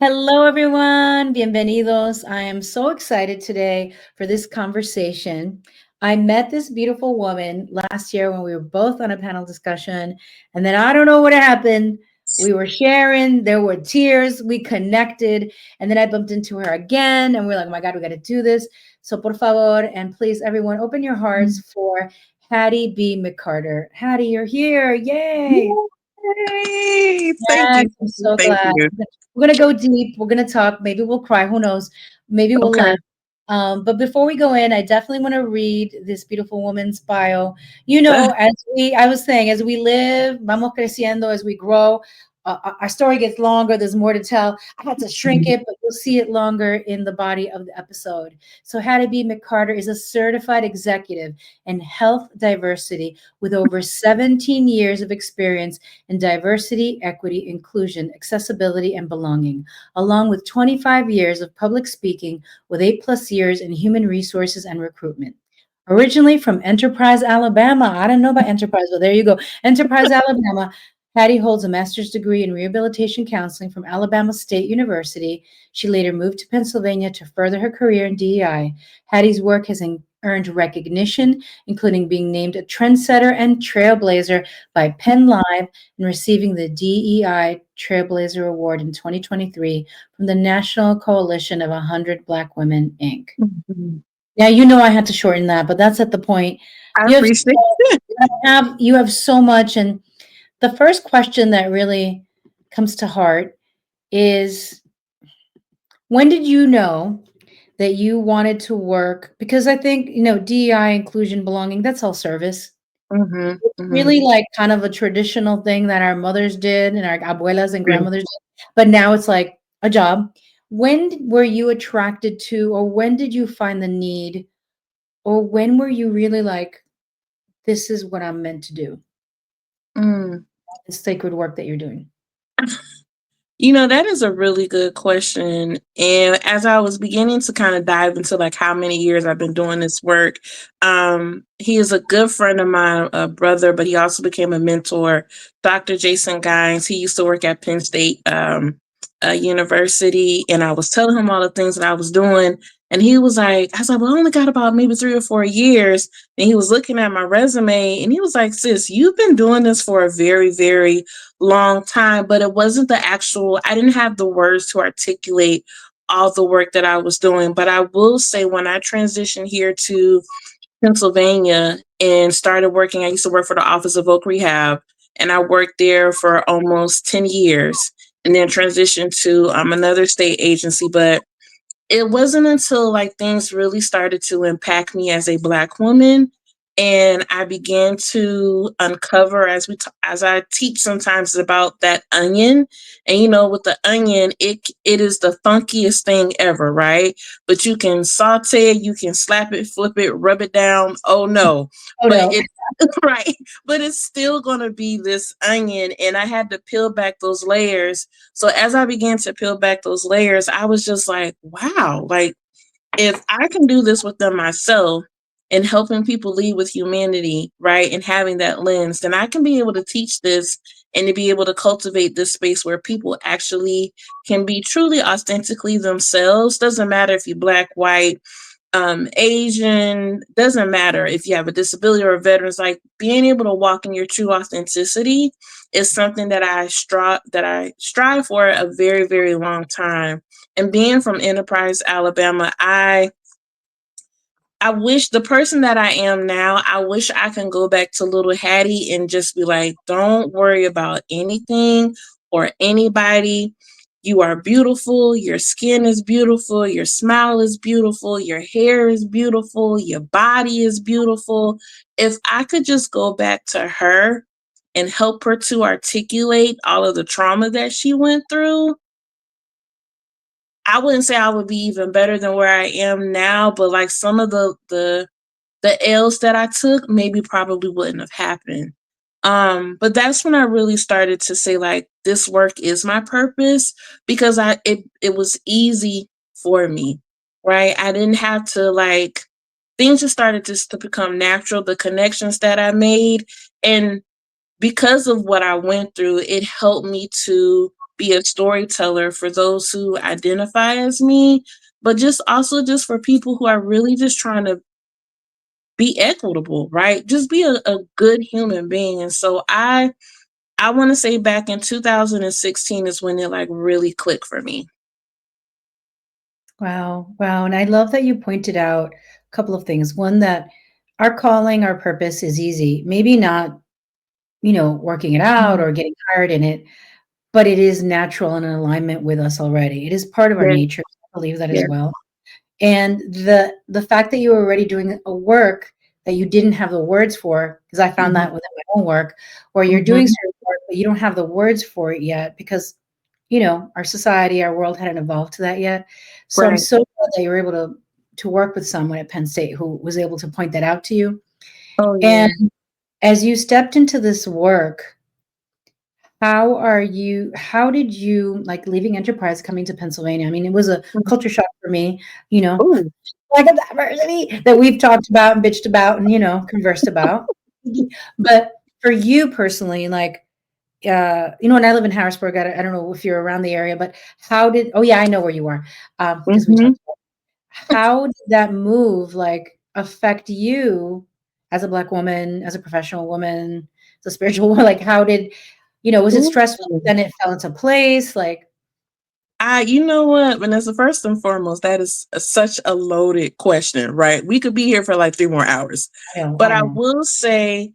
Hello, everyone. Bienvenidos. I am so excited today for this conversation. I met this beautiful woman last year when we were both on a panel discussion, and then I don't know what happened. We were sharing, there were tears, we connected, and then I bumped into her again, and we're like, oh my God, we got to do this. So, por favor, and please, everyone, open your hearts for Hattie B. McCarter. Hattie, you're here. Yay. Yay! Thank Yes, you. I'm so Thank glad. you. We're gonna go deep. We're gonna talk. Maybe we'll cry. Who knows? Maybe we'll Okay. laugh. But before we go in, I definitely want to read this beautiful woman's bio. You know, I was saying, as we live, vamos creciendo, as we grow, our story gets longer. There's more to tell. I had to shrink it, but you'll see it longer in the body of the episode. So, Hattie B. McCarter is a certified executive in health diversity with over 17 years of experience in diversity, equity, inclusion, accessibility, and belonging, along with 25 years of public speaking with 8+ years in human resources and recruitment. Originally from Enterprise, Alabama. I didn't know about Enterprise, but there you go. Enterprise, Alabama. Hattie holds a master's degree in rehabilitation counseling from Alabama State University. She later moved to Pennsylvania to further her career in DEI. Hattie's work has earned recognition, including being named a trendsetter and trailblazer by Penn Live and receiving the DEI Trailblazer Award in 2023 from the National Coalition of 100 Black Women, Inc. Mhm. Yeah, you know I had to shorten that, but that's at the point. I You have appreciate it. you have so much, and the first question that really comes to heart is, when did you know that you wanted to work? Because I think, DEI, inclusion, belonging, that's all service. Mhm, mhm. Really like kind of a traditional thing that our mothers did and our abuelas and Yeah. grandmothers did, but now it's like a job. Were you attracted to, or when did you find the need, or when were you really like, this is what I'm meant to do, Mm. the sacred work that you're doing? That is a really good question. And as I was beginning to kind of dive into like how many years I've been doing this work, he is a good friend of mine, a brother, but he also became a mentor. Dr. Jason Gines, he used to work at Penn State University, and I was telling him all the things that I was doing. And he was like, I was like, well, I only got about maybe 3 or 4 years. And he was looking at my resume and he was like, sis, you've been doing this for a very, very long time, but it wasn't I didn't have the words to articulate all the work that I was doing. But I will say, when I transitioned here to Pennsylvania and started working, I used to work for the Office of Oak Rehab, and I worked there for almost 10 years and then transitioned to another state agency. But it wasn't until like things really started to impact me as a Black woman, and I began to uncover, as I teach sometimes, about that onion. And with the onion, it is the funkiest thing ever, right? But you can saute it, you can slap it, flip it, rub it down. Oh no. Oh But no. it right, but it's still going to be this onion, and I had to peel back those layers. So as I began to peel back those layers, I was just like, wow, like if I can do this within myself and helping people lead with humanity, right, and having that lens, then I can be able to teach this and to be able to cultivate this space where people actually can be truly authentically themselves. Doesn't matter if you're Black, white, Asian, doesn't matter if you have a disability or a veteran. It's like being able to walk in your true authenticity is something that I strive for a very, very long time. And being from Enterprise, Alabama, I wish the person that I am now, I wish I can go back to little Hattie and just be like, don't worry about anything or anybody. You are beautiful. Your skin is beautiful. Your smile is beautiful. Your hair is beautiful. Your body is beautiful. If I could just go back to her and help her to articulate all of the trauma that she went through, I wouldn't say I would be even better than where I am now, but like some of the L's that I took maybe probably wouldn't have happened. But that's when I really started to say like this work is my purpose, because it was easy for me, right? I didn't have to like things just started just to become natural, the connections that I made. And because of what I went through, it helped me to be a storyteller for those who identify as me, but just also just for people who are really just trying to be equitable, right? Just be a good human being. And so I want to say back in 2016 is when it like really clicked for me. Wow. Wow. And I love that you pointed out a couple of things. One, that our calling, our purpose is easy. Maybe not, working it out Mhm. or getting hired in it, but it is natural and in alignment with us already. It is part of our Yeah, nature. I believe that as yeah. well. And the fact that you were already doing a work that you didn't have the words for, because I found Mhm, that within my own work, where you're doing mhm. certain work, but you don't have the words for it yet because, our society, our world hadn't evolved to that yet. So I'm Right. so glad that you were able to work with someone at Penn State who was able to point that out to you. Oh And yeah. as you stepped into this work, how did you like leaving Enterprise coming to Pennsylvania? I mean, it was a Mhm. culture shock for me, you know, Ooh. like a diversity that we've talked about and bitched about and, conversed about. But for you personally, like, and I live in Harrisburg. I don't know if you're around the area, but oh yeah, I know where you are. Because we Mhm. talked about how did that move like affect you as a Black woman, as a professional woman, as a spiritual woman? Like, was it Ooh. stressful? Then it fell into place. Like, You know what, Vanessa, first and foremost, that is such a loaded question, right? We could be here for like 3 more hours. But I I know. will say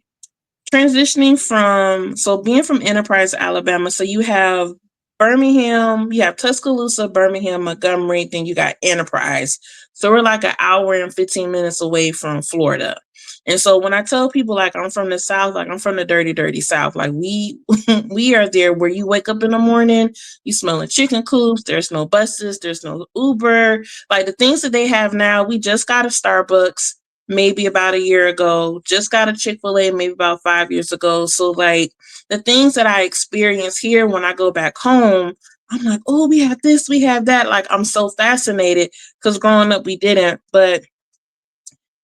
transitioning from being from Enterprise, Alabama, so you have Birmingham, you have Tuscaloosa, Birmingham, Montgomery, then you got Enterprise. So we're like an hour and 15 minutes away from Florida. And so when I tell people like I'm from the South, like I'm from the dirty, dirty South, like we we are there where you wake up in the morning, you smelling chicken coops, there's no buses, there's no Uber. Like the things that they have now, we just got a Starbucks maybe about a year ago, just got a Chick-fil-A maybe about 5 years ago. So like the things that I experience here when I go back home, I'm like, oh, we have this, we have that. Like I'm so fascinated because growing up we didn't. But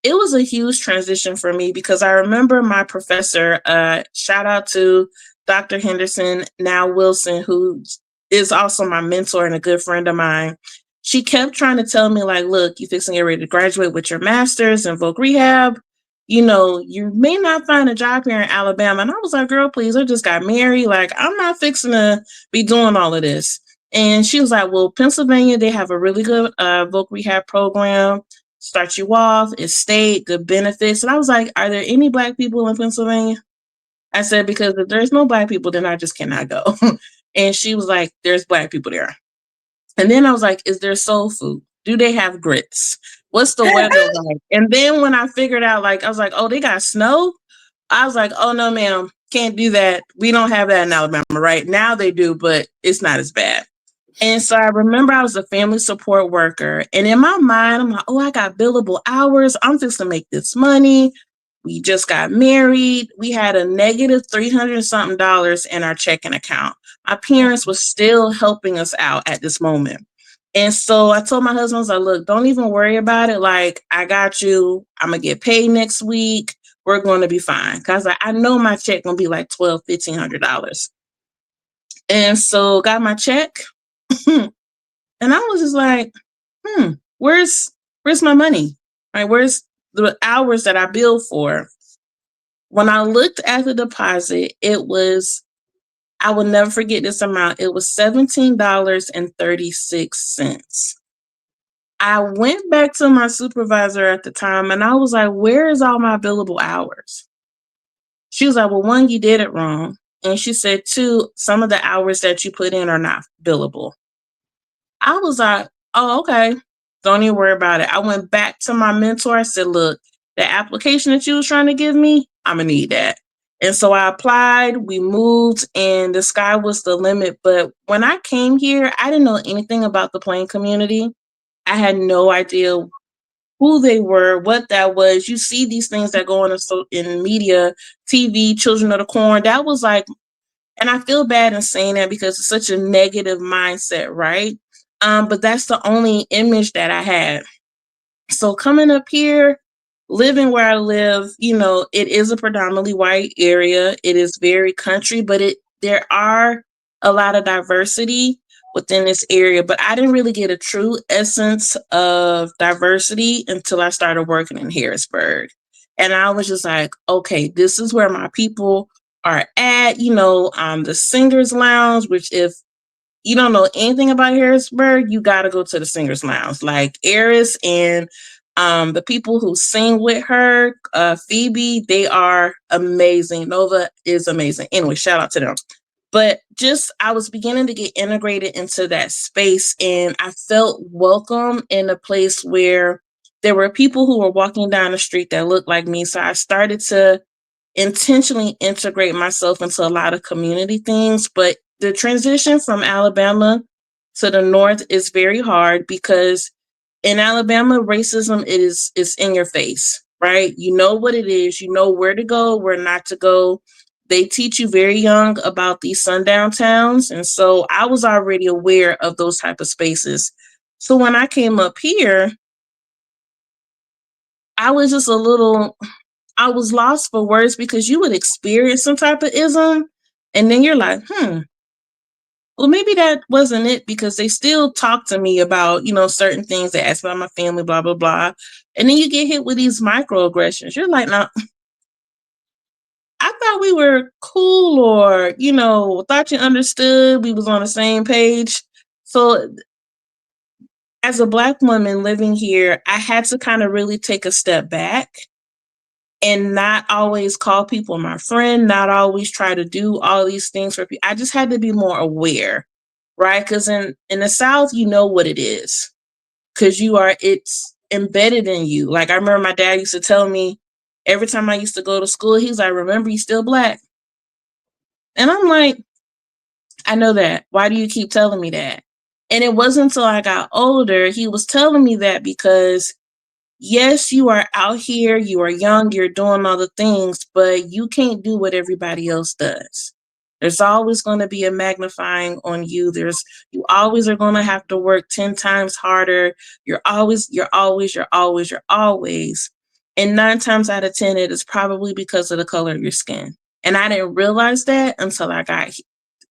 it was a huge transition for me because I remember my professor, shout out to Dr. Henderson, now Wilson, who is also my mentor and a good friend of mine. She kept trying to tell me, like, look, you fixing to get ready to graduate with your master's in voc rehab. You know, you may not find a job here in Alabama. And I was like, girl, please, I just got married. Like, I'm not fixing to be doing all of this. And she was like, well, Pennsylvania, they have a really good voc rehab program, start you off, it's state, good benefits. And I was like, are there any Black people in Pennsylvania? I said, because if there's no Black people, then I just cannot go. And she was like, there's Black people there. And then I was like, is there soul food? Do they have grits? What's the weather like? And then when I figured out, like, I was like, oh, they got snow. I was like, oh, no, ma'am, can't do that. We don't have that in Alabama, right? Now they do, but it's not as bad. And so I remember I was a family support worker. And in my mind, I'm like, oh, I got billable hours. I'm just going to make this money. We just got married. We had a negative 300 something dollars in our checking account. My parents were still helping us out at this moment. And so I told my husband, I was like, look, don't even worry about it. Like, I got you. I'm going to get paid next week. We're going to be fine. Cause I know my check going to be like $1,200, $1,500. And so got my check. And I was just like, hmm, where's my money? Right? Where's the hours that I billed for? When I looked at the deposit, I will never forget this amount. It was $17.36. I went back to my supervisor at the time and I was like, where is all my billable hours? She was like, well, one, you did it wrong. And she said, two, some of the hours that you put in are not billable. I was like, oh, okay. Don't even worry about it. I went back to my mentor. I said, look, the application that you was trying to give me, I'm going to need that. And so I applied, we moved, and the sky was the limit. But when I came here, I didn't know anything about the plane community. I had no idea who they were, what that was. You see these things that go on in media, TV, Children of the Corn. That was like, and I feel bad in saying that because it's such a negative mindset, right? But that's the only image that I had. So coming up here, living where I live, it is a predominantly white area. It is very country, but there are a lot of diversity within this area, but I didn't really get a true essence of diversity until I started working in Harrisburg. And I was just like, okay, this is where my people are at. The Singers Lounge, which, if you don't know anything about Harrisburg, you got to go to the Singers Lounge. Like Eris and the people who sing with her, Phoebe, they are amazing. Nova is amazing. Anyway, shout out to them. But just, I was beginning to get integrated into that space, and I felt welcome in a place where there were people who were walking down the street that looked like me. So I started to intentionally integrate myself into a lot of community things. But the transition from Alabama to the North is very hard because in Alabama, racism is in your face, right? You know what it is, you know where to go, where not to go. They teach you very young about these sundown towns. And so I was already aware of those type of spaces. So when I came up here, I was just a little, I was lost for words because you would experience some type of ism and then you're like, well, maybe that wasn't it, because they still talk to me about, certain things. They ask about my family, blah, blah, blah. And then you get hit with these microaggressions. You're like, no, I thought we were cool, or, thought you understood. We was on the same page. So as a Black woman living here, I had to kind of really take a step back and not always call people my friend, not always try to do all these things for people. I just had to be more aware, right? Because in the South, you know what it is, because it's embedded in you. Like, I remember my dad used to tell me every time I used to go to school, he's like, remember, you're still Black. And I'm like, I know that. Why do you keep telling me that? And it wasn't until I got older, he was telling me that because yes, you are out here, you are young, you're doing all the things, but you can't do what everybody else does. There's always going to be a magnifying on you. You always are going to have to work 10 times harder. You're always. And 9 times out of 10, it is probably because of the color of your skin. And I didn't realize that until I got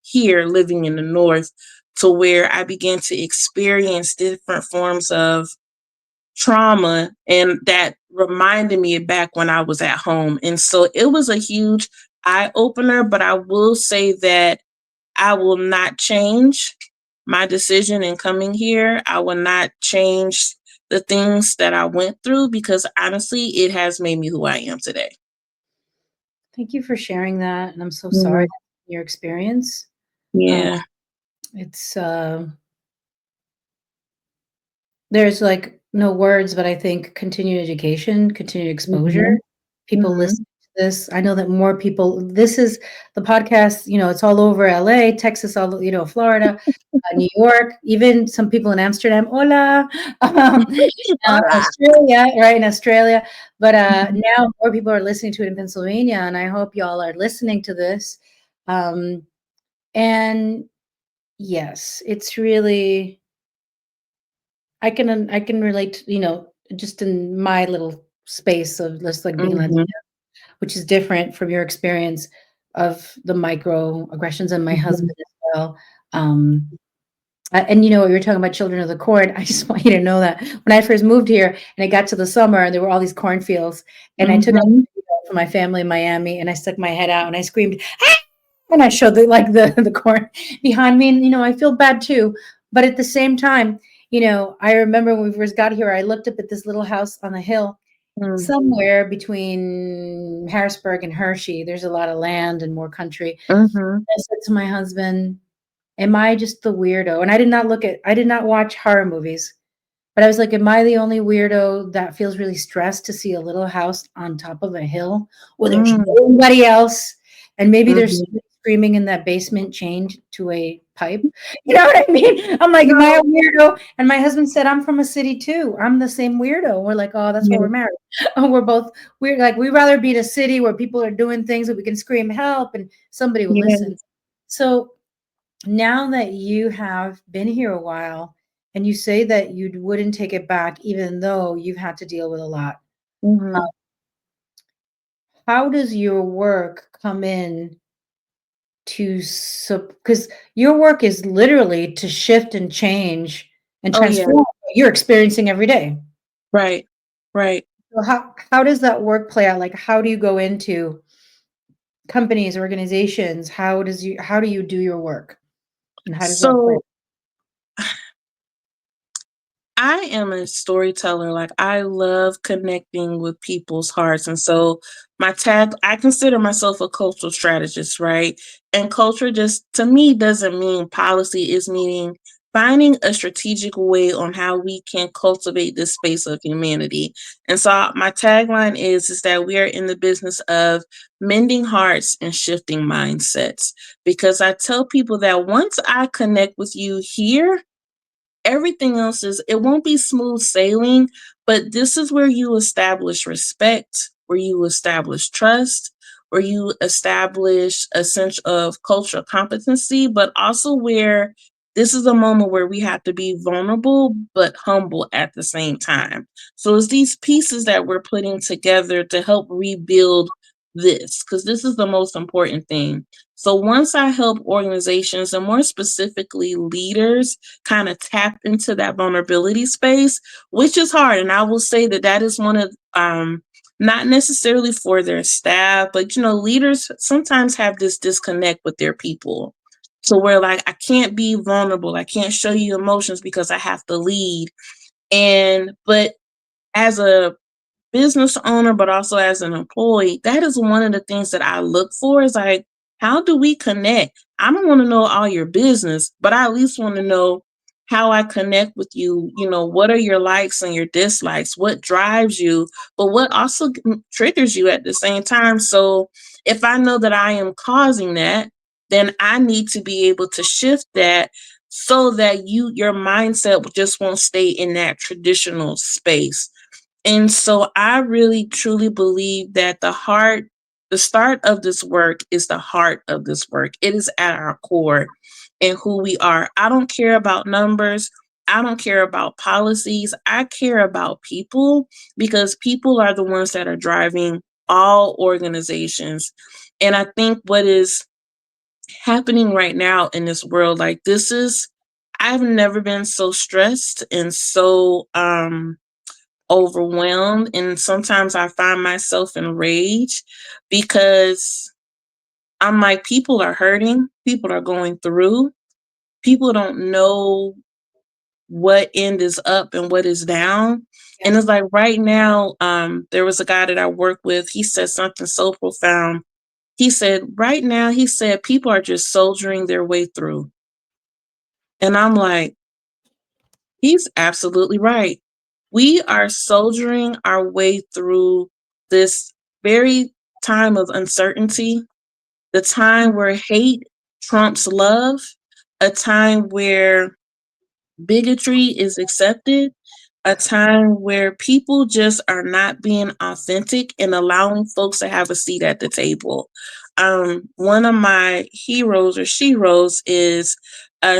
here living in the North, to where I began to experience different forms of trauma, and that reminded me back when I was at home. And so it was a huge eye opener, but I will say that I will not change my decision in coming here. I will not change the things that I went through, because honestly, it has made me who I am today. Thank you for sharing that, and I'm so sorry Mhm. for your experience. Um, Yeah. it's there's like no words, but I think continued education, continued exposure, Mhm. people Mhm. listen to this. I know that more people. This is the podcast. It's all over LA, Texas, all Florida, New York, even some people in Amsterdam. Hola, Hola. Australia, right in Australia. But Mhm. now more people are listening to it in Pennsylvania, and I hope y'all are listening to this. Um, and yes, it's really I can relate, just in my little space of just like being Latina, Mhm. which is different from your experience of the microaggressions and my Mhm. husband as well. Um, and what you were talking about children of the corn. I just want you to know that when I first moved here and it got to the summer and there were all these cornfields and I took out Mhm. a video for my family in Miami and I stuck my head out and I screamed, "Ah!" And I showed the corn behind me. And, I feel bad too. But at the same time, I remember when we first got here, I looked up at this little house on the hill Mhm. somewhere between Harrisburg and Hershey. There's a lot of land and more country. Mhm. I said to my husband, am I just the weirdo? And I did not watch horror movies, but I was like, am I the only weirdo that feels really stressed to see a little house on top of a hill where there's Mhm. nobody else? And maybe there's Mhm. somebody screaming in that basement chained to a pipe. You know what I mean? I'm like, am I a No. weirdo? And my husband said, I'm from a city too. I'm the same weirdo. We're like, oh, that's why Yeah. we're married. We're both weird. Like, we'd rather be in a city where people are doing things that we can scream help and somebody will listen. Yes. So now that you have been here a while and you say that you wouldn't take it back even though you've had to deal with a lot, uh, Mhm. how does your work come in to because your work is literally to shift and change and Oh yeah, transform what you're experiencing every day. right, right. So how does that work play out? Like, how do you go into companies, organizations? How do you do your work? And how does that play? So I am a storyteller. Like I love connecting with people's hearts. And so my tag, I consider myself a cultural strategist, right? And culture just to me doesn't mean policy, is meaning finding a strategic way on how we can cultivate this space of humanity. And so my tagline is that we are in the business of mending hearts and shifting mindsets. Because I tell people that once I connect with you here, everything else is, it won't be smooth sailing, but this is where you establish respect, where you establish trust, where you establish a sense of cultural competency, but also where this is a moment where we have to be vulnerable but humble at the same time. So it's these pieces that we're putting together to help rebuild this, because this is the most important thing. So once I help organizations, and more specifically leaders, kind of tap into that vulnerability space, which is hard. And I will say that that is one of, not necessarily for their staff, but leaders sometimes have this disconnect with their people. So where like I can't be vulnerable, I can't show you emotions because I have to lead. But as a business owner, but also as an employee, that is one of the things that I look for is like, how do we connect? I don't want to know all your business, but I at least want to know how I connect with you. What are your likes and your dislikes? What drives you, but what also triggers you at the same time? So if I know that I am causing that, then I need to be able to shift that so that your mindset just won't stay in that traditional space. And so I really truly believe that the start of this work is the heart of this work. It is at our core and who we are. I don't care about numbers. I don't care about policies. I care about people, because people are the ones that are driving all organizations. And I think what is happening right now in this world, like I've never been so stressed and so overwhelmed, and sometimes I find myself enraged because I'm like, people are hurting, people are going through, people don't know what end is up and what is down. And it's Yes. like right now, there was a guy that I work with, he said something so profound. He said, right now, he said, people are just soldiering their way through. And I'm like, he's absolutely right. We are soldiering our way through this very time of uncertainty, the time where hate trumps love, a time where bigotry is accepted, a time where people just are not being authentic and allowing folks to have a seat at the table. One of my heroes or sheroes is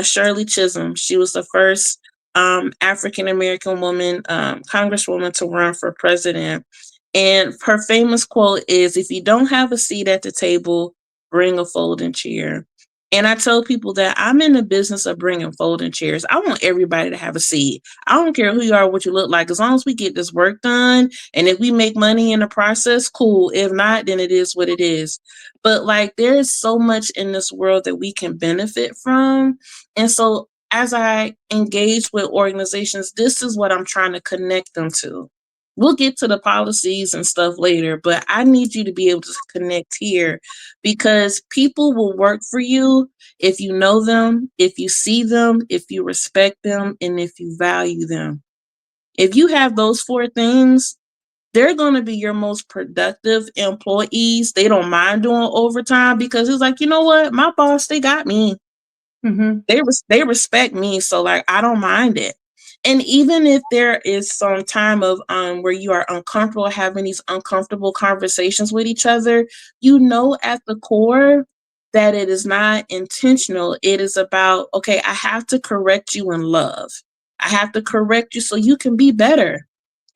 Shirley Chisholm. She was the first African American woman congresswoman to run for president. And her famous quote is, if you don't have a seat at the table, bring a folding chair. And I tell people that I'm in the business of bringing folding chairs. I want everybody to have a seat. I don't care who you are, what you look like. As long as we get this work done, and if we make money in the process, cool. If not, then it is what it is. But like, there is so much in this world that we can benefit from. And so as I engage with organizations, this is what I'm trying to connect them to. We'll get to the policies and stuff later, but I need you to be able to connect here, because people will work for you if you know them, if you see them, if you respect them, and if you value them. If you have those four things, they're going to be your most productive employees. They don't mind doing overtime because it's like, you know what? My boss, they got me. Mhm. They respect me, so like I don't mind it. And even if there is some time of where you are uncomfortable having these uncomfortable conversations with each other, at the core that it is not intentional. It is about, okay, I have to correct you in love. I have to correct you so you can be better.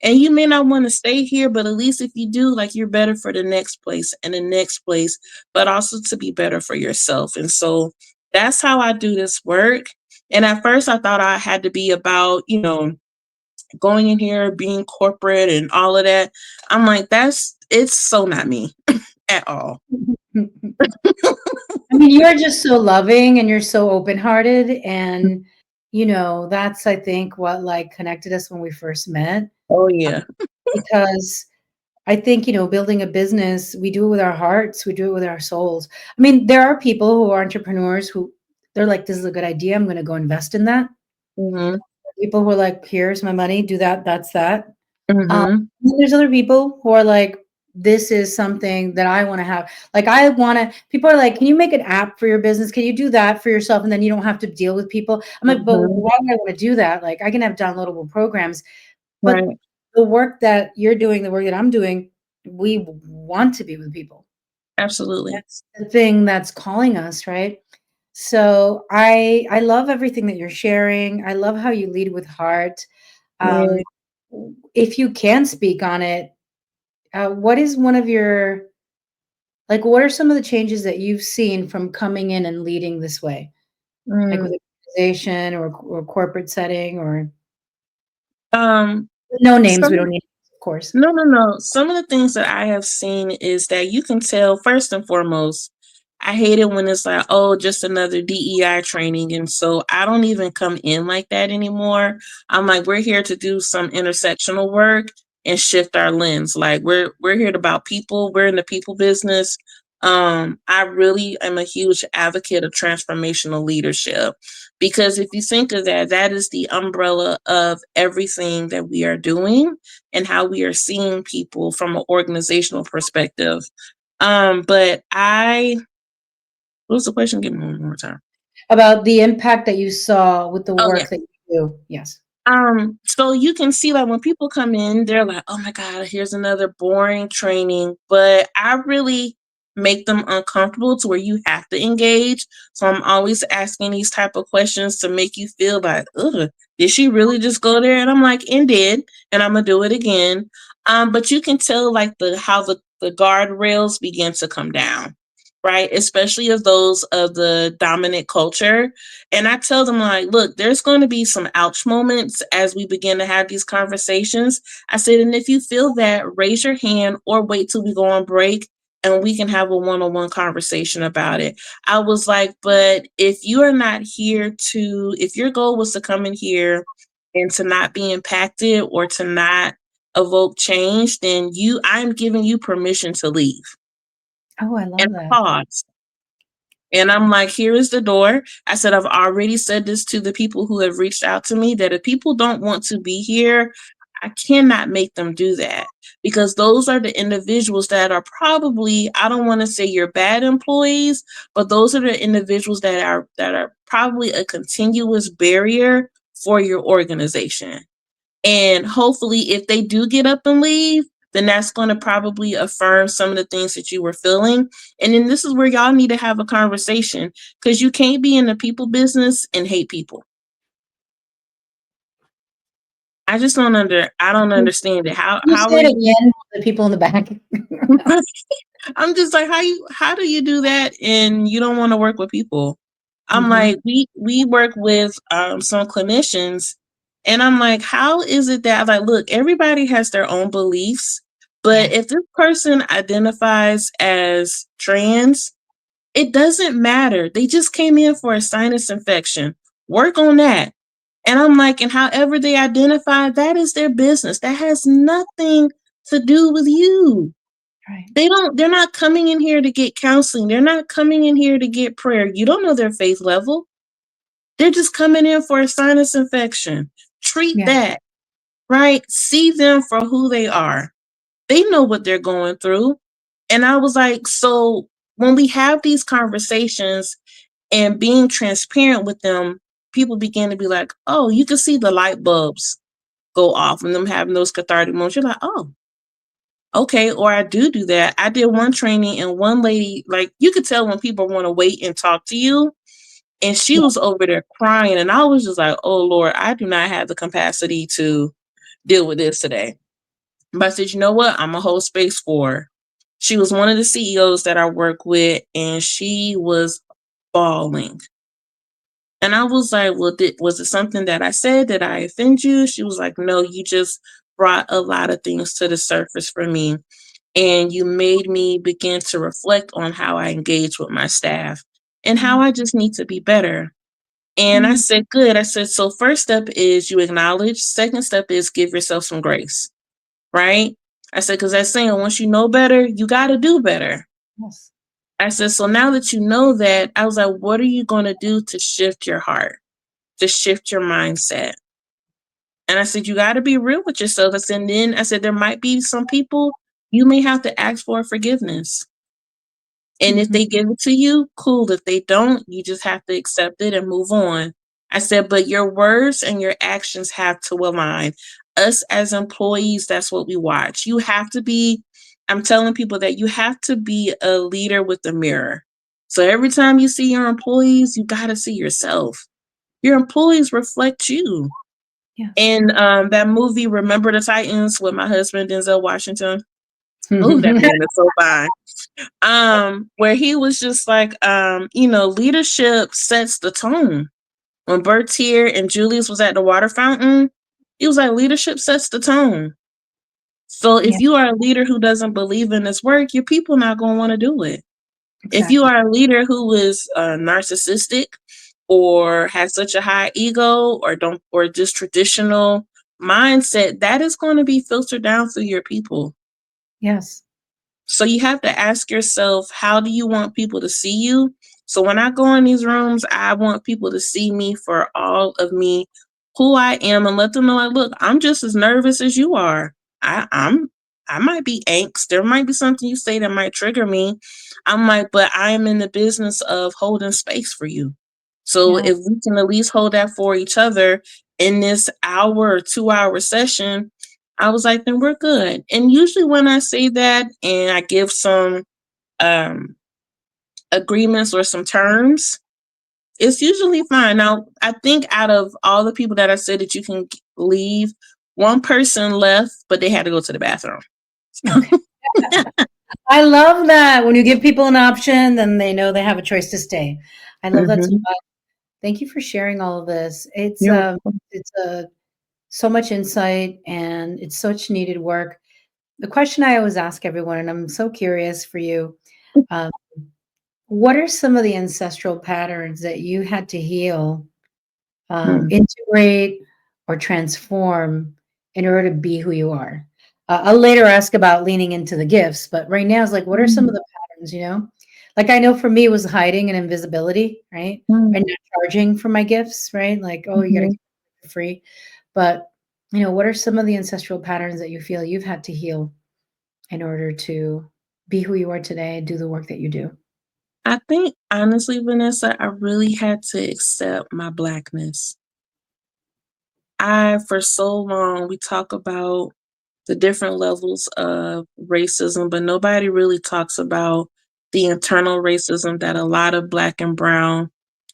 And you may not want to stay here, but at least if you do, like, you're better for the next place and the next place, but also to be better for yourself. And so that's how I do this work. And at first I thought I had to be about, going in here, being corporate and all of that. I'm like, it's so not me at all. I mean, you're just so loving and you're so open-hearted, and, that's, I think, what, like, connected us when we first met, Oh uh, yeah. because I think, building a business, we do it with our hearts, we do it with our souls. I mean, there are people who are entrepreneurs who they're like, "This is a good idea, I'm gonna go invest in that." Mhm. People who are like, "Here's my money, do that, that's that." Um, Mhm. then there's other people who are like, "This is something that I wanna have." Like, I wanna people are like, "Can you make an app for your business? Can you do that for yourself, and then you don't have to deal with people?" I'm like, "But Mhm. why would I wanna do that? Like, I can have downloadable programs." But Right. the work that you're doing, the work that I'm doing, we want to be with people. Absolutely. That's the thing that's calling us, right? So I love everything that you're sharing. I love how you lead with heart. Yeah. Um, if you can speak on it, what is one of your like, what are some of the changes that you've seen from coming in and leading this way? Like with Mm. an organization or corporate setting or Um, no names, we some don't need, of course. No, no, no. Some of the things that I have seen is that you can tell, first and foremost, I hate it when it's like, oh, just another DEI training. And so I don't even come in like that anymore. I'm like, we're here to do some intersectional work and shift our lens. Like we're here about people. We're in the people business. I really am a huge advocate of transformational leadership because if you think of that, that is the umbrella of everything that we are doing and how we are seeing people from an organizational perspective. But what was the question? Give me one more time. About the impact that you saw with the Oh yeah. work that you do. Yes. So you can see like when people come in, they're like, oh my God, here's another boring training. But I really make them uncomfortable to where you have to engage. So I'm always asking these type of questions to make you feel like, ugh, did she really just go there? And I'm like, and did, and I'm gonna do it again. But you can tell like how the guardrails begin to come down, right? Especially of those of the dominant culture, and I tell them, like, look, there's going to be some ouch moments as we begin to have these conversations. I said, and if you feel that, raise your hand or wait till we go on break and we can have a one on one conversation about it. I was like, but if you are not here if your goal was to come in here and to not be impacted or to not evoke change, then I'm giving you permission to leave Oh, I and love that. pause. And I'm like, here is the door. I said, I've already said this to the people who have reached out to me that if people don't want to be here, I cannot make them do that because those are the individuals that are probably, I don't want to say you're bad employees, but those are the individuals that are probably a continuous barrier for your organization. And hopefully, if they do get up and leave, then that's going to probably affirm some of the things that you were feeling. And then this is where y'all need to have a conversation because you can't be in the people business and hate people. I don't Can understand it. you How say are it you? again for the people in the back? I'm just like, how do you do that and you don't want to work with people? I'm like, Mhm. we work with some clinicians, and I'm like, how is it that, like, look, everybody has their own beliefs, but Yeah, if this person identifies as trans, it doesn't matter. They just came in for a sinus infection. Work on that. And I'm like, and however they identify, that is their business. That has nothing to do with you. right. They're not coming in here to get counseling. They're not coming in here to get prayer. You don't know their faith level. They're just coming in for a sinus infection. Treat Yeah. that, right? See them for who they are. They know what they're going through. And I was like, so when we have these conversations and being transparent with them, people begin to be like, oh, you can see the light bulbs go off and them having those cathartic moments. You're like, oh, okay, or I do that. I did one training and one lady, like you could tell when people want to wait and talk to you. And she Yeah. was over there crying. And I was just like, oh Lord, I do not have the capacity to deal with this today. But I said, you know what? I'm a hold space for her. She was one of the CEOs that I work with, and she was bawling. And I was like, well, was it something that I said? Did I offend you? She was like, no, you just brought a lot of things to the surface for me. And you made me begin to reflect on how I engage with my staff and how I just need to be better. And I Mm. said, good. I said, so first step is you acknowledge. Second step is give yourself some grace, right? I said, because that's saying once you know better, you got to do better. Yes. I said, so now that you know that, I was like, what are you going to do to shift your heart, to shift your mindset? And I said, you got to be real with yourself. I said, and then I said, there might be some people you may have to ask for forgiveness. And if Mhm. they give it to you, cool. If they don't, you just have to accept it and move on. I said, but your words and your actions have to align. Us as employees, that's what we watch. You have to be, I'm telling people that you have to be a leader with a mirror. So every time you see your employees, you got to see yourself. Your employees reflect you. Yes. And that movie, Remember the Titans, with my husband, Denzel Washington. Oh, that man is so fine. Where he was just like, leadership sets the tone. When Bertier and Julius was at the water fountain, he was like, leadership sets the tone. So Yeah, if you are a leader who doesn't believe in this work, your people not going to want to do it. If you exactly. are a leader who is narcissistic or has such a high ego or just traditional mindset, that is going to be filtered down through your people. Yes. So you have to ask yourself, how do you want people to see you? So when I go in these rooms, I want people to see me for all of me, who I am, and let them know, like, look, I'm just as nervous as you are. I might be angst. There might be something you say that might trigger me. I'm like, but I am in the business of holding space for you. So Yeah. if we can at least hold that for each other in this hour or 2 hour session, I was like, then we're good. And usually when I say that and I give some um, agreements or some terms, it's usually fine. Now, I think out of all the people that I said that you can leave, one person left, but they had to go to the bathroom. Okay. I love that. When you give people an option, then they know they have a choice to stay. I love that so Mm-hmm. much. Thank you for sharing all of this. You're It's so much insight and it's such needed work. The question I always ask everyone, and I'm so curious for you, um, what are some of the ancestral patterns that you had to heal, welcome. integrate, or transform in order to be who you are? I'll later ask about leaning into the gifts, but right now it's like, what are some of Mm-hmm. the patterns, you know? Like I know for me it was hiding and invisibility, right? And not charging for my gifts, right? Like, oh, you gotta Mm-hmm. give it for free. But what are some of the ancestral patterns that you feel you've had to heal in order to be who you are today and do the work that you do? I think honestly, Vanessa, I really had to accept my blackness. For so long, we talk about the different levels of racism, but nobody really talks about the internal racism that a lot of Black and brown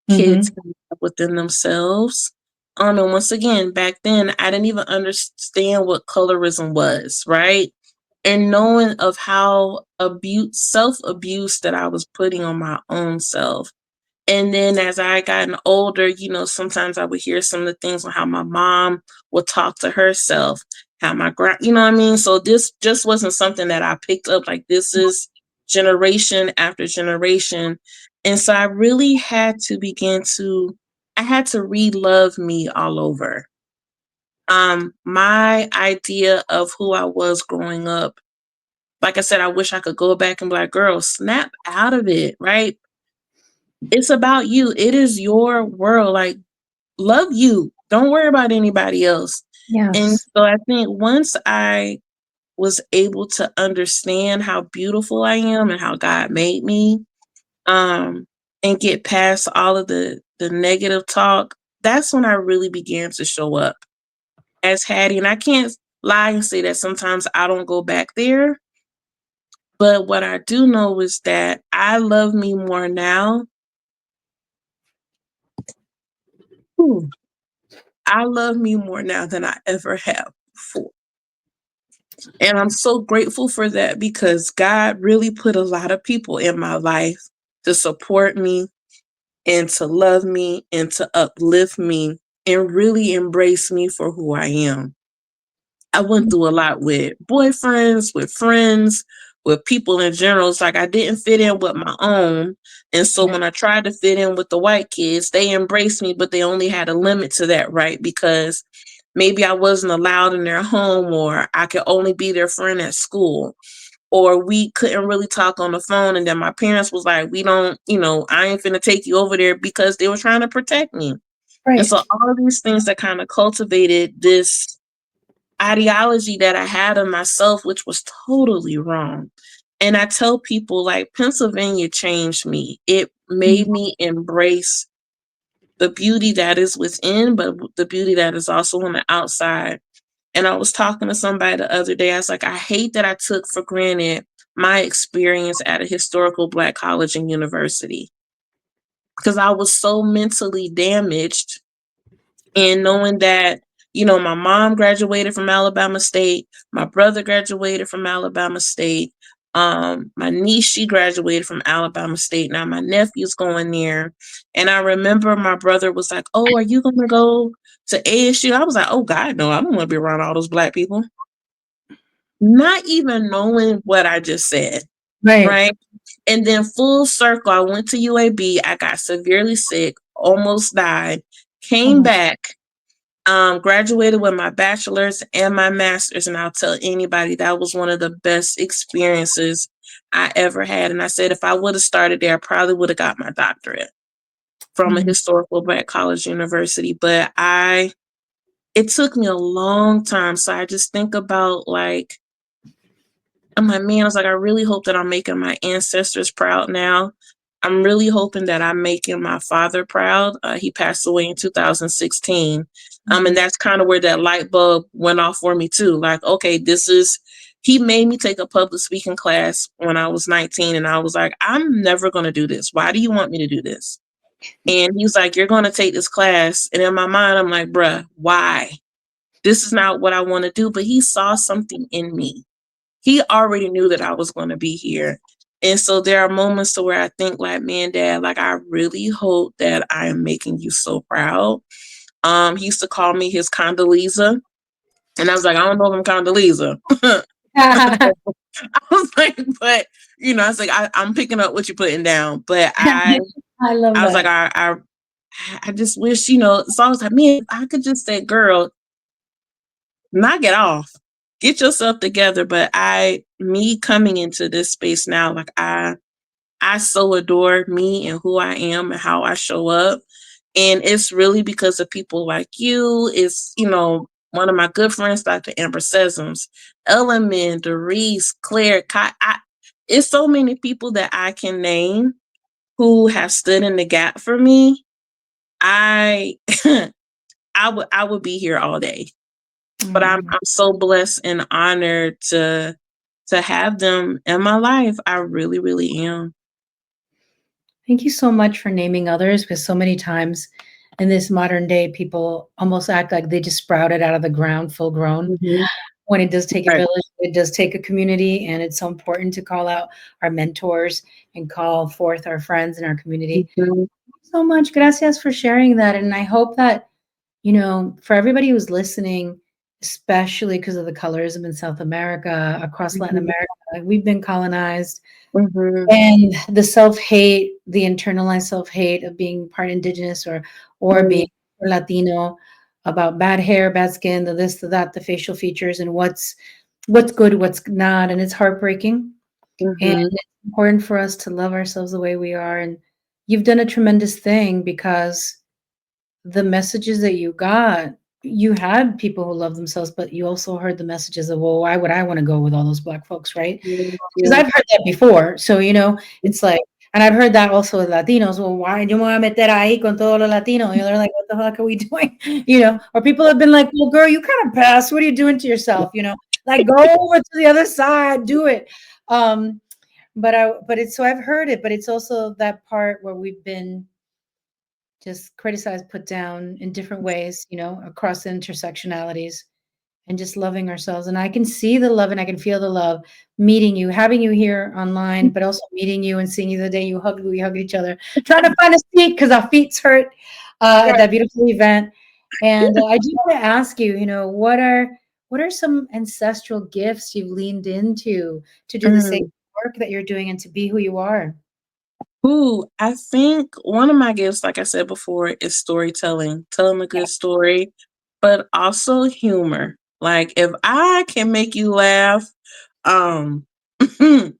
kids Mhm. have within themselves. And once again, back then, I didn't even understand what colorism was, right? And knowing of how self abuse that I was putting on my own self. And then as I gotten older, sometimes I would hear some of the things on how my mom would talk to herself, how my you know what I mean? So this just wasn't something that I picked up. Like this is generation after generation. And so I really had to I had to re-love me all over. My idea of who I was growing up, like I said, I wish I could go back and be like, girl, snap out of it, right? It's about you. It is your world. Like, love you. Don't worry about anybody else. And Yes. so I think once I was able to understand how beautiful I am and how God made me, and get past all of the negative talk, that's when I really began to show up as Hattie. And I can't lie and say that sometimes I don't go back there. But what I do know is that I love me more now. Ooh, I love me more now than I ever have before. And I'm so grateful for that because God really put a lot of people in my life to support me and to love me and to uplift me and really embrace me for who I am. I went through a lot with boyfriends, with friends, with people in general. It's like I didn't fit in with my own. And so Yeah. when I tried to fit in with the white kids, they embraced me, but they only had a limit to that, right? Because maybe I wasn't allowed in their home, or I could only be their friend at school, or we couldn't really talk on the phone. And then my parents was like, we don't, I ain't finna take you over there, because they were trying to protect me. And so Right. all of these things that kind of cultivated this ideology that I had of myself, which was totally wrong. And I tell people, like, Pennsylvania changed me. It made Mhm. me embrace the beauty that is within, but the beauty that is also on the outside. And I was talking to somebody the other day. I was like, I hate that I took for granted my experience at a historical Black college and university, because I was so mentally damaged. And knowing that, my mom graduated from Alabama State, my brother graduated from Alabama State, my niece, she graduated from Alabama State. Now my nephew's going there. And I remember my brother was like, "Oh, are you gonna go to ASU?" I was like, "Oh God, no, I don't want to be around all those Black people." Not even knowing what I just said, Right. right? And then full circle, I went to UAB, I got severely sick, almost died, Oh came my. back, graduated with my bachelor's and my master's. And I'll tell anybody that was one of the best experiences I ever had. And I said, if I would have started there, I probably would have got my doctorate from a Mhm. historical Black college university. But it took me a long time. So I just think about, like, I'm like, man, I was like, I really hope that I'm making my ancestors proud now. I'm really hoping that I'm making my father proud. He passed away in 2016. And Mhm. that's kind of where that light bulb went off for me too. Like, okay, he made me take a public speaking class when I was 19. And I was like, I'm never going to do this. Why do you want me to do this? And he's like, you're going to take this class. And in my mind, I'm like, bruh, why? This is not what I want to do. But he saw something in me. He already knew that I was going to be here. And so there are moments to where I think, like, man, Dad, like, I really hope that I am making you so proud. He used to call me his Condoleezza. And I was like, I don't know if I'm Condoleezza. I was like, but, I was like, I'm picking up what you're putting down. But I love I was like, that. I just wish, it's always like, man, I could just say, girl, knock it off, get yourself together. But me coming into this space now, like, I so adore me and who I am and how I show up. And it's really because of people like you. It's, one of my good friends, Dr. Amber Sessoms, Element, Doris, Claire, it's so many people that I can name who have stood in the gap for me. I I would be here all day. But Mm. I'm so blessed and honored to have them in my life. I really, really am. Thank you so much for naming others, because so many times in this modern day, people almost act like they just sprouted out of the ground full grown. Mhm. When it does take a Right. village, it does take a community, and it's so important to call out our mentors and call forth our friends in our community. Mhm. So much. Gracias for sharing that. And I hope that, for everybody who's listening, especially because of the colorism in South America, across Latin Mhm. America, we've been colonized. Mhm. And the self-hate, the internalized self-hate of being part indigenous, or being Mhm. Latino, about bad hair, bad skin, the this, the that, the facial features, and what's good, what's not, and it's heartbreaking. And Mhm. it's important for us to love ourselves the way we are. And you've done a tremendous thing, because the messages that you had people who love themselves, but you also heard the messages of, well, why would I want to go with all those black folks, right? Yeah, Because yeah. I've heard that before. So, it's like, and I've heard that also with Latinos. Well, why yo me voy a meter ahí con todo lo latino? They're like, what the fuck are we doing? Or people have been like, well, girl, you kind of passed. What are you doing to yourself? Like, go over to the other side, do it. Um, but it's, so I've heard it, but it's also that part where we've been just criticized, put down in different ways, across the intersectionalities. and just loving ourselves. And I can see the love and I can feel the love meeting you, having you here online, but also meeting you and seeing you the day we hugged each other, trying to find a seat because our feet hurt at Right. that beautiful event. And I do want to ask you, what are some ancestral gifts you've leaned into to do the same Mm. work that you're doing and to be who you are? Ooh, I think one of my gifts, like I said before, is storytelling, telling a good story, but also humor. Like if I can make you laugh, um, I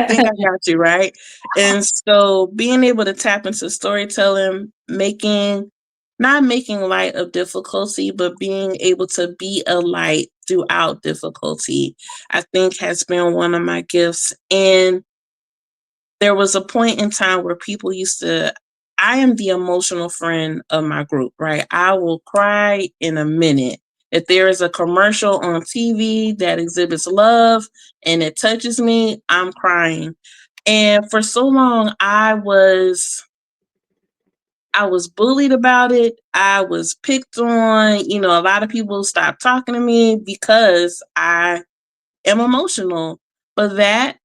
think I got you, right? And so being able to tap into storytelling, not making light of difficulty, but being able to be a light throughout difficulty, I think has been one of my gifts. And there was a point in time where people used to I am the emotional friend of my group, right? I will cry in a minute. If there is a commercial on TV that exhibits love and it touches me, I'm crying. And for so long I was bullied about it. I was picked on. A lot of people stopped talking to me because I am emotional. But that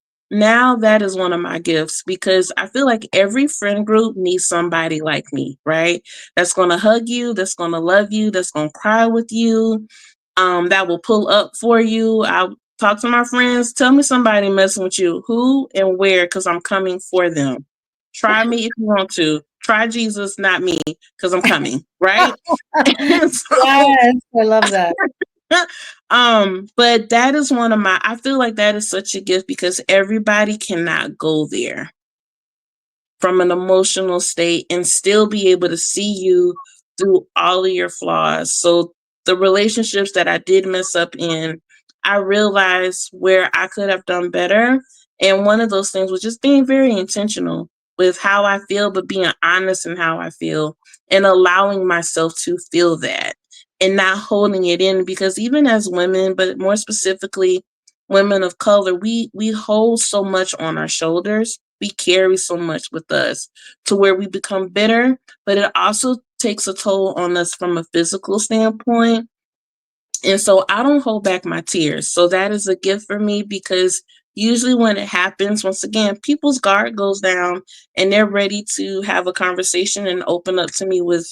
is one of my gifts because I feel like every friend group needs somebody like me, right? That's going to hug you, that's going to love you, that's going to cry with you, that will pull up for you. I'll talk to my friends, tell me somebody messing with you, who and where, because I'm coming for them. Try me if you want to. Try Jesus, not me, because I'm coming, right? And so Yes, I love that. but that is I feel like that is such a gift because everybody cannot go there from an emotional state and still be able to see you through all of your flaws. So the relationships that I did mess up in, I realized where I could have done better. And one of those things was just being very intentional with how I feel, but being honest in how I feel and allowing myself to feel that and not holding it in. Because even as women, but more specifically, women of color, we hold so much on our shoulders. We carry so much with us to where we become bitter, but it also takes a toll on us from a physical standpoint. And so I don't hold back my tears. So that is a gift for me because usually when it happens, once again, people's guard goes down and they're ready to have a conversation and open up to me with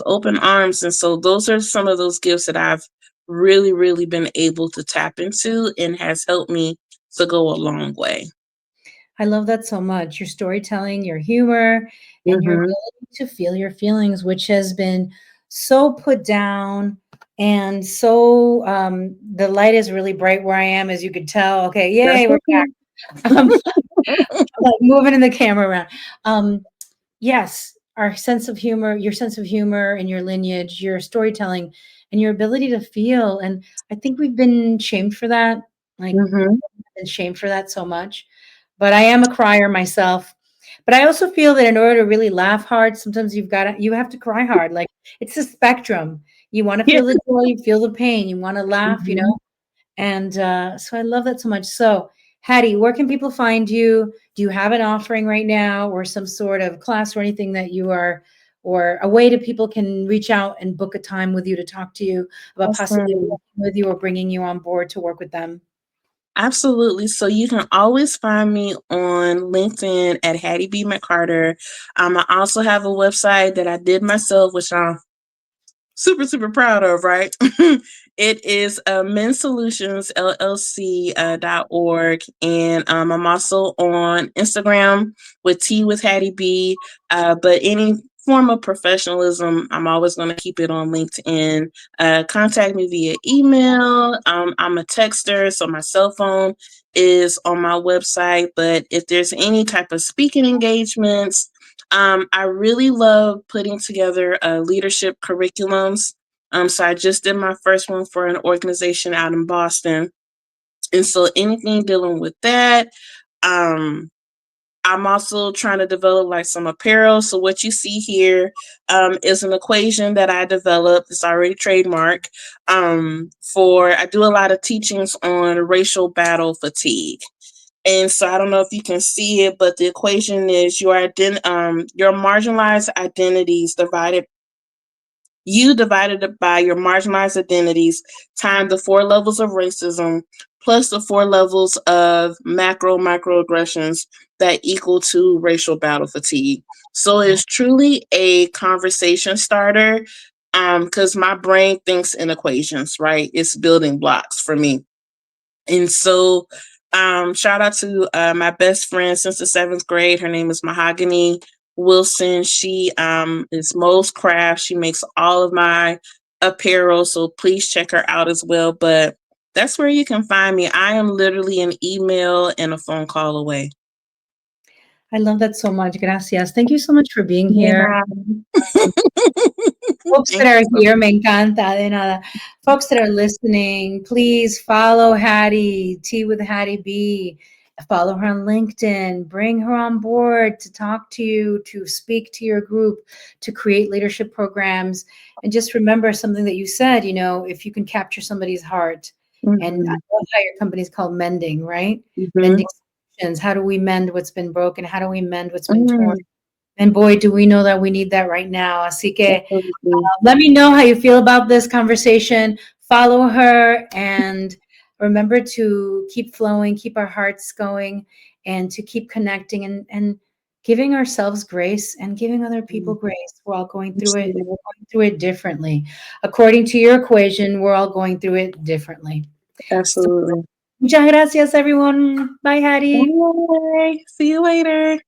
open arms. And so those are some of those gifts that I've really, really been able to tap into and has helped me to go a long way. I love that so much. Your storytelling, your humor, and your Mm-hmm. ability to feel your feelings, which has been so put down and so the light is really bright where I am, as you could tell. Okay, That's yay, we're okay. back. Like moving the camera around. Um, yes, our sense of humor, your sense of humor and your lineage, your storytelling, and your ability to feel. And I think we've been shamed for that. Like, Mm-hmm. been shamed for that so much. But I am a crier myself. But I also feel that in order to really laugh hard, sometimes you have to cry hard. Like it's a spectrum. You want to Yeah. feel the joy, you feel the pain, you want to laugh, Mm-hmm. and so I love that so much. So, Hattie, where can people find you? Do you have an offering right now, or some sort of class, or anything that you are, or a way that people can reach out and book a time with you to talk to you about possibly Awesome. working with you or bringing you on board to work with them? Absolutely. So you can always find me on LinkedIn at Hattie B. McCarter. I also have a website that I did myself, which I'm super, super proud of, right? It is men's solutions llc .org. And I'm also on Instagram with Tea with Hattie B. But any form of professionalism, I'm always going to keep it on LinkedIn. Contact me via email. I'm a texter, so my cell phone is on my website. But if there's any type of speaking engagements, I really love putting together leadership curriculums. So I just did my first one for an organization out in Boston. And so anything dealing with that, um, I'm also trying to develop like some apparel. So what you see here is an equation that I developed. It's already trademark. I do a lot of teachings on racial battle fatigue. And so I don't know if you can see it, but the equation is your marginalized identities divided You divided it by your marginalized identities times the 4 levels of racism plus the 4 levels of microaggressions that equal to racial battle fatigue. So it's truly a conversation starter because my brain thinks in equations, right? It's building blocks for me. And so shout out to my best friend since the 7th grade. Her name is Mahogany Wilson. She is Mo's Craft. She makes all of my apparel. So please check her out as well. But that's where you can find me. I am literally an email and a phone call away. I love that so much. Gracias. Thank you so much for being here. Yeah. Folks that are here, me encanta, de nada. Folks that are listening, please follow Hattie, Tea with Hattie B. Follow her on LinkedIn. Bring her on board to talk to you, to speak to your group, to create leadership programs. And just remember something that you said, you know, if you can capture somebody's heart. And I love how your company is called Mending, right? Mending solutions. How do we mend what's been broken? How do we mend what's been torn? And boy, do we know that we need that right now. Así que let me know how you feel about this conversation. Follow her and remember to keep flowing, keep our hearts going, and to keep connecting and giving ourselves grace and giving other people grace. We're all going through it. We're going through it differently. According to your equation, we're all going through it differently. Absolutely. So, muchas gracias, everyone. Bye, Hattie. Bye. See you later.